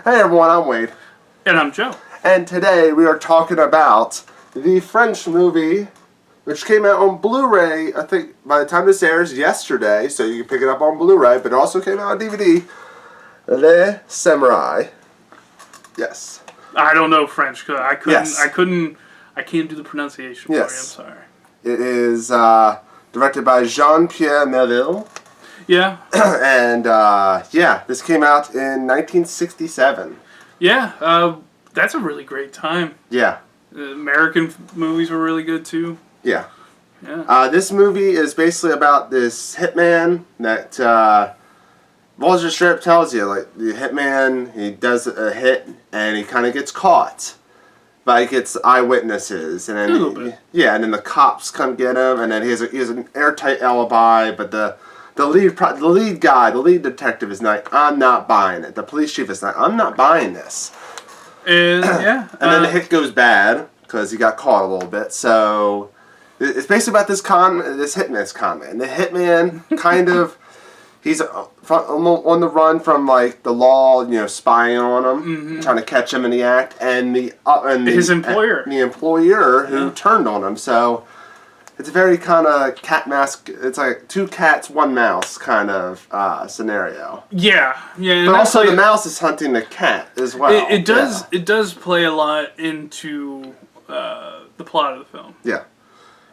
Hey everyone, I'm Wade. And I'm Joe. And today we are talking about the French movie, which came out on Blu-ray, I think, by the time this airs, yesterday, so you can pick it up on Blu-ray, but it also came out on DVD, Les Samouraï. Yes. I don't know French, cause I couldn't, Yes. I can't do the pronunciation for you, I'm sorry. It is directed by Jean-Pierre Melville. Yeah. And, this came out in 1967. Yeah, that's a really great time. Yeah. American movies were really good, too. Yeah. Yeah. This movie is basically about this hitman that, Vulture Strip tells you, like, the hitman, he does a hit, and he kind of gets caught. But he gets eyewitnesses, and then a little bit. Yeah, and then the cops come get him, and then he has an airtight alibi, but the lead detective is like, I'm not buying it. The police chief is like, I'm not buying this. And, yeah. And then the hit goes bad, because he got caught a little bit, so it's basically about this hitman's con man. The hitman kind of, he's on the run from like the law, spying on him, trying to catch him in the act, and his employer, the employer who turned on him. So it's a very kind of cat mask. It's like 2 cats, 1 mouse kind of scenario. Yeah. But also the mouse is hunting the cat as well. It does. Yeah. It does play a lot into the plot of the film. Yeah.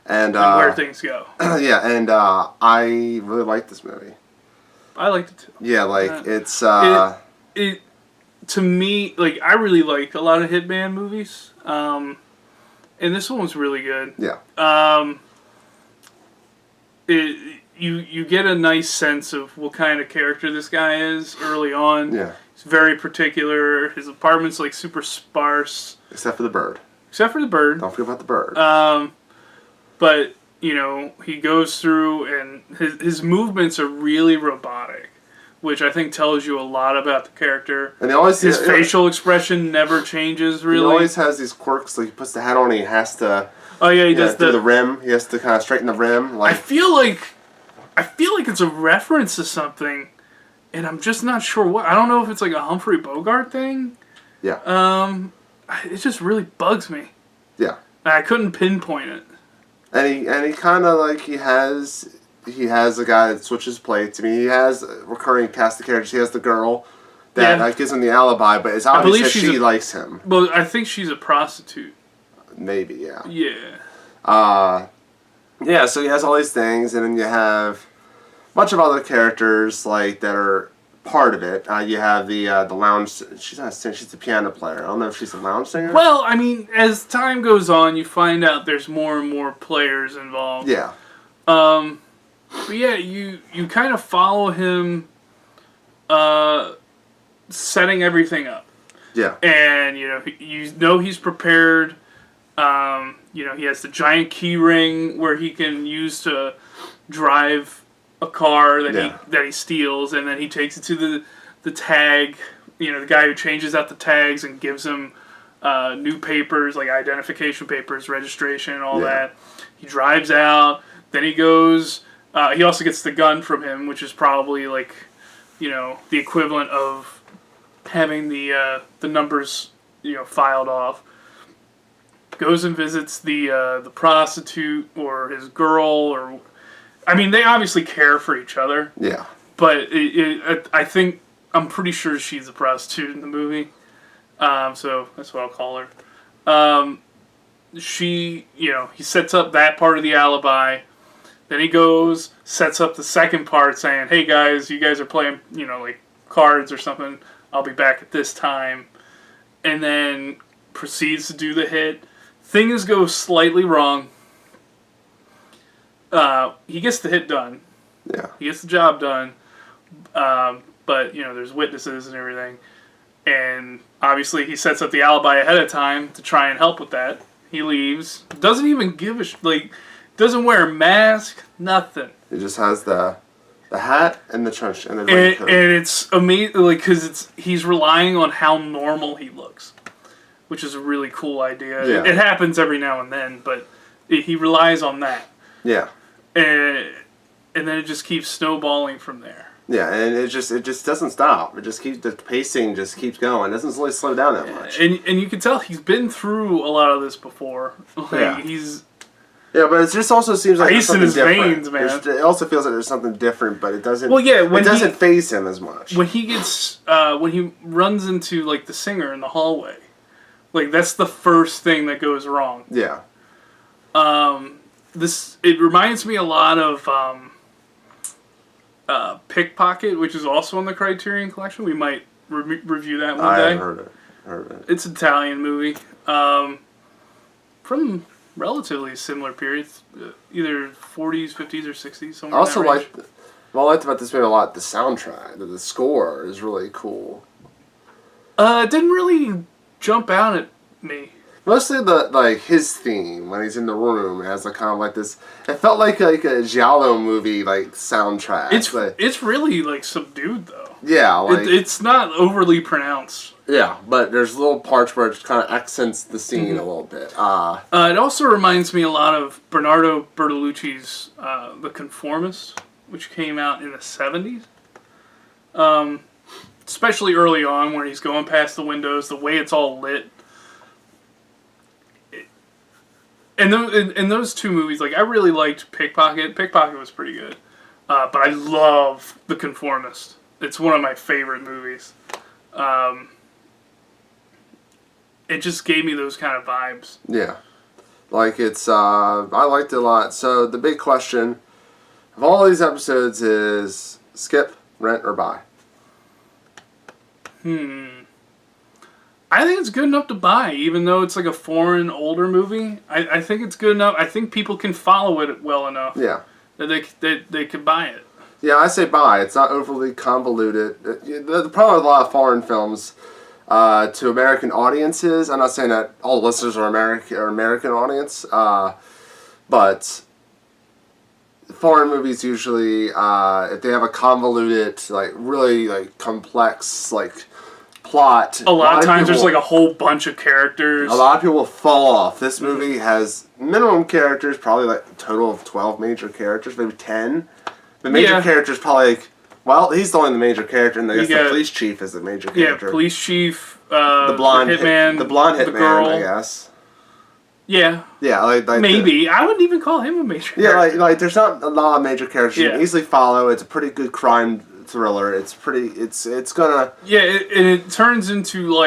And where things go. Yeah, and I really like this movie. I liked it too. Yeah, it's it to me, like, I really like a lot of Hitman movies. And this one was really good. Yeah. You get a nice sense of what kind of character this guy is early on. Yeah. He's very particular. His apartment's like super sparse. Except for the bird. Except for the bird. Don't forget about the bird. But he goes through, and his movements are really robotic, which I think tells you a lot about the character. And his facial expression never changes, really. He always has these quirks, like he puts the hat on and he has to... Oh, yeah, he does the rim. He has to kind of straighten the rim. I feel like it's a reference to something, and I'm just not sure what. I don't know if it's like a Humphrey Bogart thing. Yeah. It just really bugs me. Yeah. I couldn't pinpoint it. And he kind of like he has a guy that switches plates. I mean, he has a recurring cast of characters. He has the girl that gives him the alibi, but it's obvious that she likes him. Well, I think she's a prostitute. Maybe, yeah. Yeah. Yeah. So he has all these things, and then you have a bunch of other characters like that are part of it. You have the lounge. She's not a singer. She's a piano player. I don't know if she's a lounge singer. Well, I mean, as time goes on, you find out there's more and more players involved. Yeah. But yeah, you kind of follow him, setting everything up. Yeah. And he's prepared. He has the giant key ring where he can use to drive a car that he steals, and then he takes it to the tag, the guy who changes out the tags and gives him new papers, like identification papers, registration, all that. He drives out, then he goes, he also gets the gun from him, which is probably like, the equivalent of having the numbers, filed off. Goes and visits the prostitute or his girl, or I mean, they obviously care for each other. Yeah. But I'm pretty sure she's a prostitute in the movie. So that's what I'll call her. He sets up that part of the alibi. Then he goes, sets up the second part saying, hey guys, you guys are playing, like cards or something. I'll be back at this time. And then proceeds to do the hit. Things go slightly wrong. He gets the hit done. Yeah. He gets the job done. But, there's witnesses and everything. And obviously he sets up the alibi ahead of time to try and help with that. He leaves. Doesn't even give doesn't wear a mask. Nothing. He just has the hat and the trench and the raincoat. And it's amazing, because he's relying on how normal he looks, which is a really cool idea. Yeah. It happens every now and then, but he relies on that. Yeah. And then it just keeps snowballing from there. Yeah, and it just doesn't stop. The pacing just keeps going. It doesn't really slow down that much. And you can tell he's been through a lot of this before. Like, he's... Yeah, but it just also seems like ice in his veins, man. It also feels like there's something different, but it doesn't. Well, yeah, it doesn't faze him as much. When he gets, when he runs into like the singer in the hallway, like that's the first thing that goes wrong. Yeah. It reminds me a lot of Pickpocket, which is also in the Criterion Collection. We might review that one day. I heard it. It's an Italian movie from relatively similar periods, either 40s, 50s, or 60s. Somewhere. I also liked about this movie a lot. The soundtrack, the score is really cool. It didn't really jump out at me. Mostly his theme when he's in the room has kind of like this. It felt like a giallo movie soundtrack. It's really subdued though. Yeah, it's not overly pronounced. Yeah, but there's little parts where it kind of accents the scene a little bit. It also reminds me a lot of Bernardo Bertolucci's The Conformist, which came out in the 70s. Especially early on, where he's going past the windows, the way it's all lit. And in those two movies, I really liked Pickpocket. Pickpocket was pretty good. But I love The Conformist. It's one of my favorite movies. It just gave me those kind of vibes. Yeah. I liked it a lot. So the big question of all these episodes is skip, rent, or buy? I think it's good enough to buy, even though it's a foreign, older movie. I think it's good enough. I think people can follow it well enough. Yeah. That they could buy it. Yeah, I say buy. It's not overly convoluted. The problem with a lot of foreign films to American audiences, I'm not saying that all listeners are American audience, but foreign movies usually, if they have a convoluted, really complex, plot. A lot of times there's a whole bunch of characters. A lot of people will fall off. This movie has minimum characters, probably a total of 12 major characters, maybe 10. The major characters probably he's only the major character, and I guess the police chief is the major character. Yeah, police chief, the blonde hitman, the blonde hitman, girl. I guess. Yeah. Yeah, maybe I wouldn't even call him a major character. Yeah, there's not a lot of major characters you can easily follow. It's a pretty good crime thriller. It's gonna... Yeah, it turns into,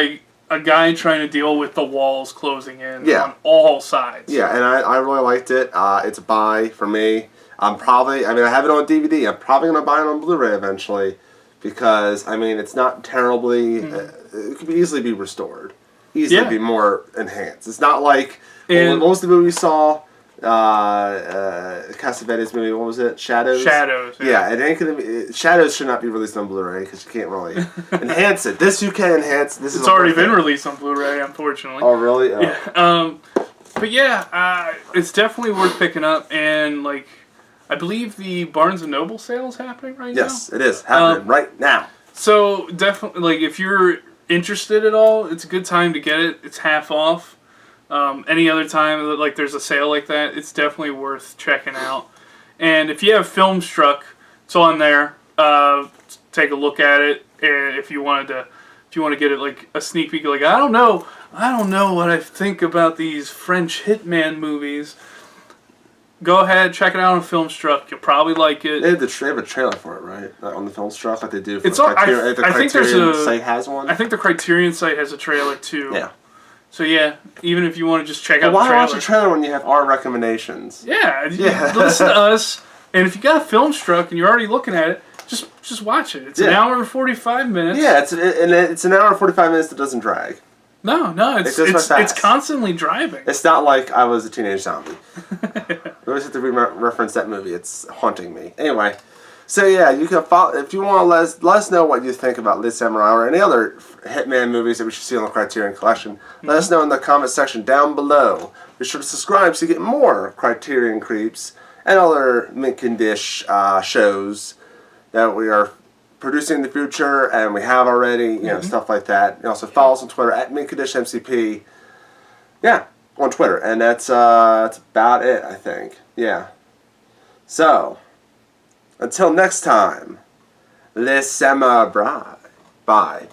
a guy trying to deal with the walls closing in on all sides. Yeah, and I really liked it. It's a buy for me. I have it on DVD. I'm probably going to buy it on Blu-ray eventually because, it's not terribly... it could easily be restored. Easily be more enhanced. It's not like... what was the movie we saw? Cassavetes movie, what was it? Shadows? Shadows. Yeah, it ain't gonna be... Shadows should not be released on Blu-ray because you can't really enhance it. This you can enhance. It's already been released on Blu-ray, unfortunately. Oh, really? Oh. Yeah. But yeah, it's definitely worth picking up, and I believe the Barnes & Noble sale is happening right now. Yes, it is happening right now. So definitely, if you're interested at all, it's a good time to get it. It's half off. Any other time there's a sale like that, it's definitely worth checking out. And if you have Filmstruck, it's on there. Take a look at it, and if you want to get it a sneak peek, I don't know what I think about these French hitman movies. Go ahead, check it out on Filmstruck. You'll probably like it. They have a trailer for it, right? On the Filmstruck, like they do. It's on. I think there's a site has one. I think the Criterion site has a trailer too. Yeah. So yeah, even if you want to just check out the why trailer. watch a trailer when you have our recommendations? Yeah. Listen to us, and if you got Filmstruck and you're already looking at it, just watch it. It's an hour and 45 minutes. Yeah, it's an hour and 45 minutes that doesn't drag. No, it's constantly driving. It's not like I was a teenage zombie. We always have to reference that movie. It's haunting me. Anyway, so yeah, you can follow if you want to let us know what you think about Les Samouraï or any other Hitman movies that we should see on the Criterion Collection. Let us know in the comment section down below. Be sure to subscribe so you get more Criterion Creeps and other Mint and Dish shows that we are producing in the future, and we have already, stuff like that. You also follow us on Twitter at MintCondishMCP. Yeah, on Twitter, and that's about it, I think. Yeah. So, until next time, Le Samouraï by